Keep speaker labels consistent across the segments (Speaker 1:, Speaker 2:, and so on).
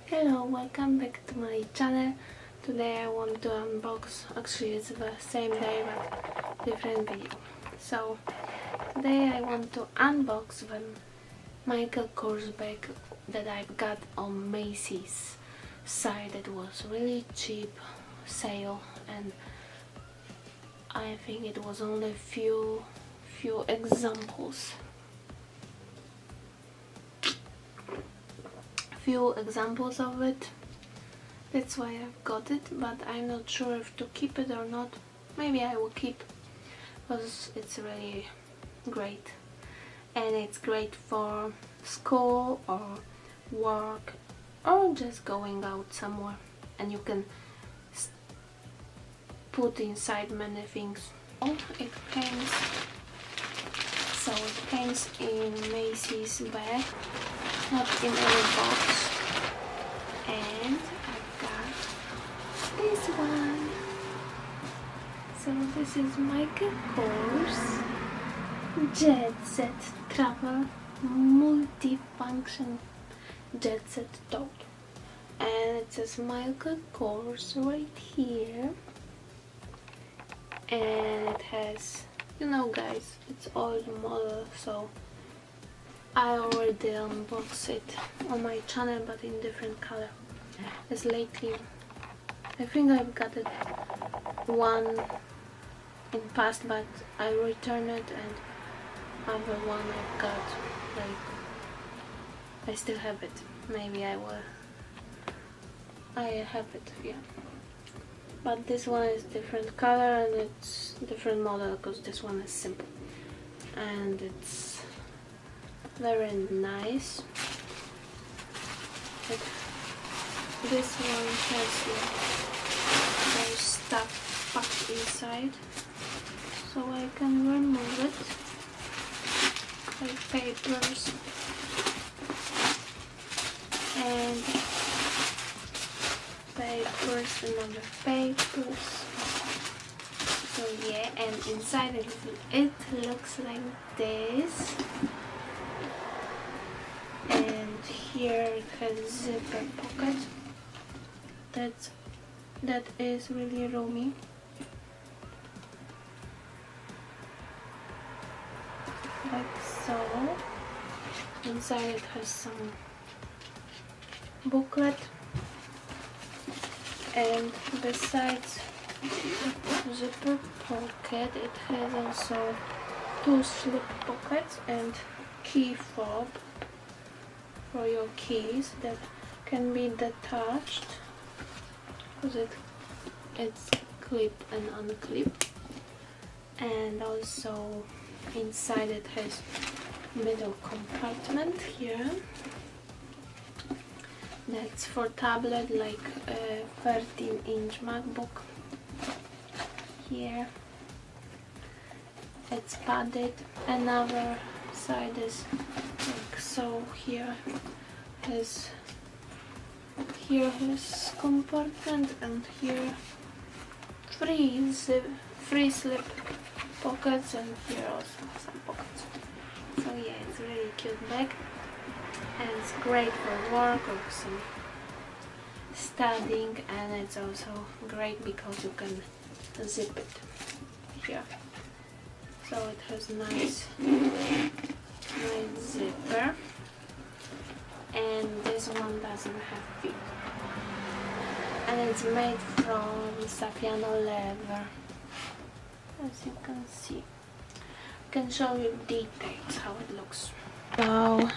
Speaker 1: Hello, welcome back to my channel. Today I want to unbox, actually it's the same day but different video. So today I want to unbox the Michael Kors bag that I've got on Macy's site. It was really cheap sale and I think it was only few examples of it. That's why I've got it, but I'm not sure if to keep it or not. Maybe I will keep, because it's really great and it's great for school or work or just going out somewhere, and you can put inside many things. It comes in Macy's bag, not in any box, and I've got this one. So this is Michael Kors Jet Set Travel Multifunction Jet Set Tote, and it says Michael Kors right here, and it has, you know guys, it's old model, so I already unboxed it on my channel but in different color. As lately, I think I've got it one in past, but I returned it, and other one I've got, like, I still have it. Maybe I have it, yeah. But this one is different color and it's different model, because this one is simple and it's very nice. This one has their stuff packed inside, so I can remove it, like papers and another papers. So yeah, and inside it looks like this. And here it has zipper pocket. That is really roomy. Like so. Inside it has some booklet, and besides zipper pocket, it has also two slip pockets and key fob for your keys that can be detached, because it's clip and unclip. And also inside it has middle compartment here, that's for tablet, like a 13-inch MacBook. Here it's padded. Another side is like so. Here has compartment, and here three slip pockets, and here also some pockets. So yeah, it's a really cute bag, and it's great for work or some studying, and it's also great because you can zip it here. So it has nice zipper, and this one doesn't have feet, and it's made from Saffiano leather, as you can see. I can show you details how it looks. So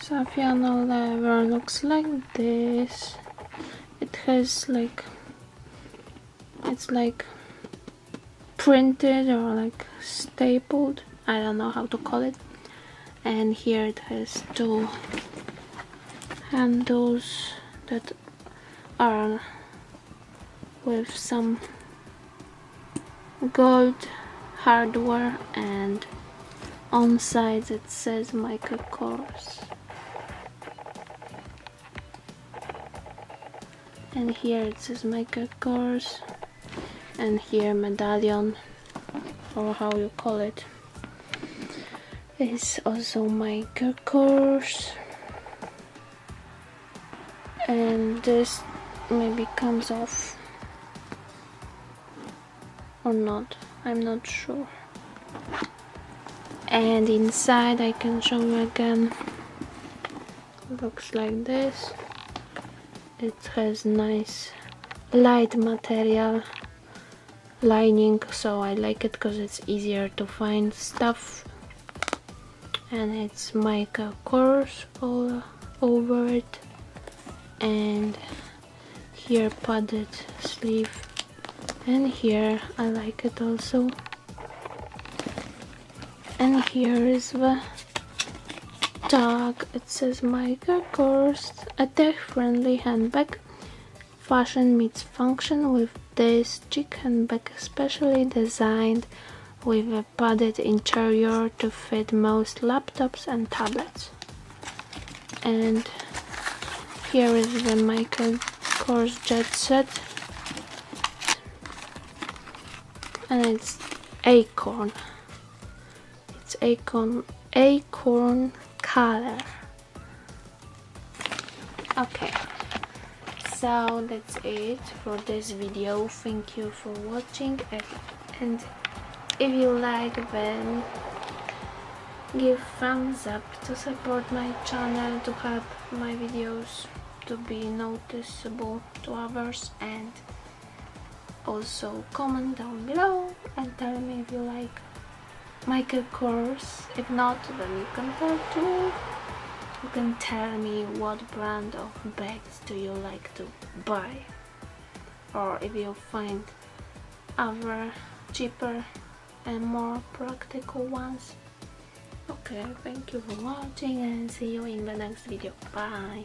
Speaker 1: Saffiano leather looks like this. It has like, it's like printed or like stapled, I don't know how to call it. And here it has two handles that are with some gold hardware, and on sides it says Michael Kors. And here it says Michael Kors, and here medallion, or how you call it, is also Michael Kors. and this maybe comes off or not, I'm not sure. And inside I can show you again, looks like this. It has nice light material lining, so I like it because it's easier to find stuff, and it's mica course all over it, and here padded sleeve, and here I like it also, and here is the tag. It says mica course, a tech-friendly handbag. Fashion meets function with this chic handbag, specially designed with a padded interior to fit most laptops and tablets. And here is the mica course jet set, and it's Acorn. It's Acorn color. Okay, so that's it for this video. Thank you for watching, and if you like, then give thumbs up to support my channel, to help my videos to be noticeable to others, and also comment down below and tell me if you like mica course. If not, then you can tell too. You can tell me what brand of bags do you like to buy, or if you find other cheaper and more practical ones. Okay, thank you for watching, and see you in the next video. Bye.